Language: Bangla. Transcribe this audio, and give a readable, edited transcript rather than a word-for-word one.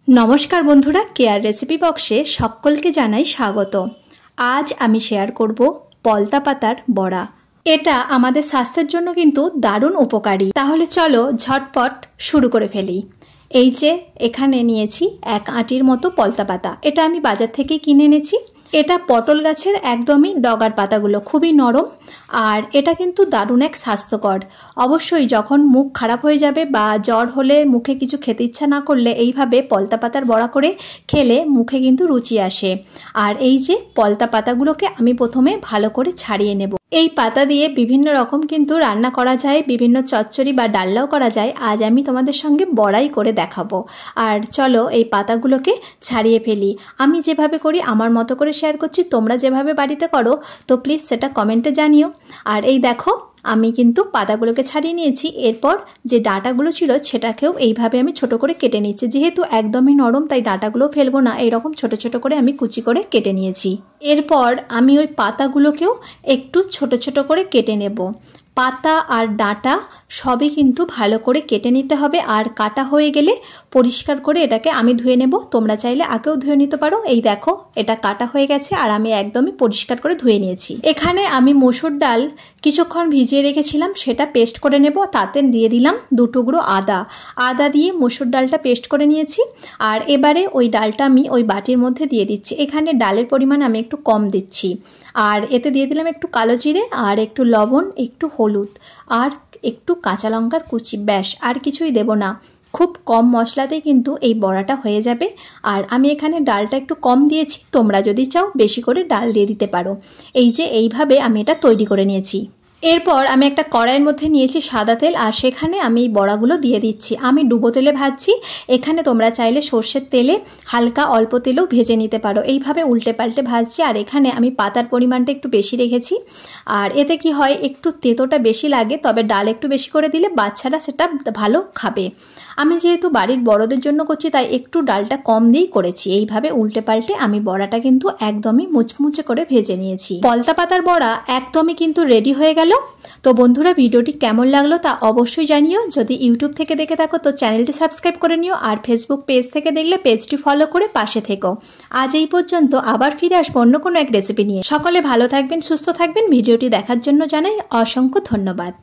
नमस्कार बंधुरा केयार रेसिपि बक्से सकलके जानाई स्वागत। आज आमी शेयर करब पलता पातार बड़ा। एटा आमादेर स्वास्थ्येर जोन्नो किन्तु दारुण उपकारी। ताहले चलो झटपट शुरू करे फेली। এই যে এখানে নিয়েছি এক আটির মতো পলতা পাতা। এটা আমি বাজার থেকে কিনে এনেছি। এটা পটল গাছের একদমই ডগার পাতাগুলো, খুবই নরম আর এটা কিন্তু দারুণ এক স্বাস্থ্যকর। অবশ্যই যখন মুখ খারাপ হয়ে যাবে বা জ্বর হলে মুখে কিছু খেতে ইচ্ছা না করলে এইভাবে পলতা পাতার বড়া করে খেলে মুখে কিন্তু রুচি আসে। আর এই যে পলতা পাতাগুলোকে আমি প্রথমে ভালো করে ছাড়িয়ে নেব। এই পাতা দিয়ে বিভিন্ন রকম কিন্তু রান্না করা যায়, বিভিন্ন চচ্চড়ি বা ডালনাও করা যায়। আজ আমি তোমাদের সঙ্গে বড়াই করে দেখাবো। আর চলো এই পাতাগুলোকে ছাড়িয়ে ফেলি। আমি যেভাবে করি আমার মতো করে শেয়ার করছি, তোমরা যেভাবে বাড়িতে করো তো প্লিজ সেটা কমেন্টে জানিও। আর এই দেখো আমি কিন্তু পাতাগুলোকে ছাড়িয়ে নিয়েছি। এরপর যে ডাঁটাগুলো ছিল সেটাকেও এইভাবে আমি ছোট করে কেটে নিচ্ছি। যেহেতু একদমই নরম তাই ডাঁটাগুলো ফেলবো না, এইরকম ছোট ছোট করে আমি কুচি করে কেটে নিয়েছি। এরপর আমি ওই পাতাগুলোকেও একটু ছোট ছোট করে কেটে নেব। পাতা আর ডাঁটা সবই কিন্তু ভালো করে কেটে নিতে হবে। আর কাটা হয়ে গেলে পরিষ্কার করে এটাকে আমি ধুয়ে নেব। তোমরা চাইলে আগেও ধুয়ে নিতে পারো। এই দেখো এটা কাটা হয়ে গেছে আর আমি একদমই পরিষ্কার করে ধুয়ে নিয়েছি। এখানে আমি মসুর ডাল কিছুক্ষণ ভিজিয়ে রেখেছিলাম, সেটা পেস্ট করে নেব। তাতে দিয়ে দিলাম 2 টুকরো আদা দিয়ে মসুর ডালটা পেস্ট করে নিয়েছি। আর এবারে ওই ডালটা আমি ওই বাটির মধ্যে দিয়ে দিচ্ছি। এখানে ডালের পরিমাণ আমি একটু কম দিচ্ছি। আর এতে দিয়ে দিলাম একটু কালো জিরে আর একটু লবণ, একটু হলুদ আর একটু কাঁচা লঙ্কার কুচি, ব্যাস আর কিছুই দেব না। খুব কম মশলাতেই কিন্তু এই বড়াটা হয়ে যাবে। আর আমি এখানে ডালটা একটু কম দিয়েছি, তোমরা যদি চাও বেশি করে ডাল দিয়ে দিতে পারো। এই যে এইভাবে আমি এটা তৈরি করে নিয়েছি। এরপর আমি একটা কড়াইয়ের মধ্যে নিয়েছি সাদা তেল আর সেখানে আমি এই বড়াগুলো দিয়ে দিচ্ছি। আমি ডুবো তেলে ভাজছি। এখানে তোমরা চাইলে সর্ষের তেলে হালকা অল্প তেলেও ভেজে নিতে পারো। এইভাবে উল্টে পাল্টে ভাজছি। আর এখানে আমি পাতার পরিমাণটা একটু বেশি রেখেছি। আর এতে কি হয়, একটু তেতোটা বেশি লাগে, তবে ডাল একটু বেশি করে দিলে বাচ্চারা সেটা ভালো খাবে। আমি যেহেতু বাড়ির বড়দের জন্য করছি তাই একটু ডালটা কম দিয়েই করেছি। এইভাবে উল্টে পাল্টে আমি বড়াটা কিন্তু একদমই মুচমুচে করে ভেজে নিয়েছি। পলতা পাতার বড়া একদমই কিন্তু রেডি হয়ে গেল। তো বন্ধুরা ভিডিওটি কেমন লাগলো তা অবশ্যই জানিও। যদি ইউটিউব থেকে দেখে থাকো তো চ্যানেলটি সাবস্ক্রাইব করে নিও। আর ফেসবুক পেজ থেকে দেখলে পেজটি ফলো করে পাশে থেকো। আজ এই পর্যন্ত, আবার ফিরে আসবো অন্য কোনো এক রেসিপি নিয়ে। সকলে ভালো থাকবেন, সুস্থ থাকবেন। ভিডিওটি দেখার জন্য জানাই অসংখ্য ধন্যবাদ।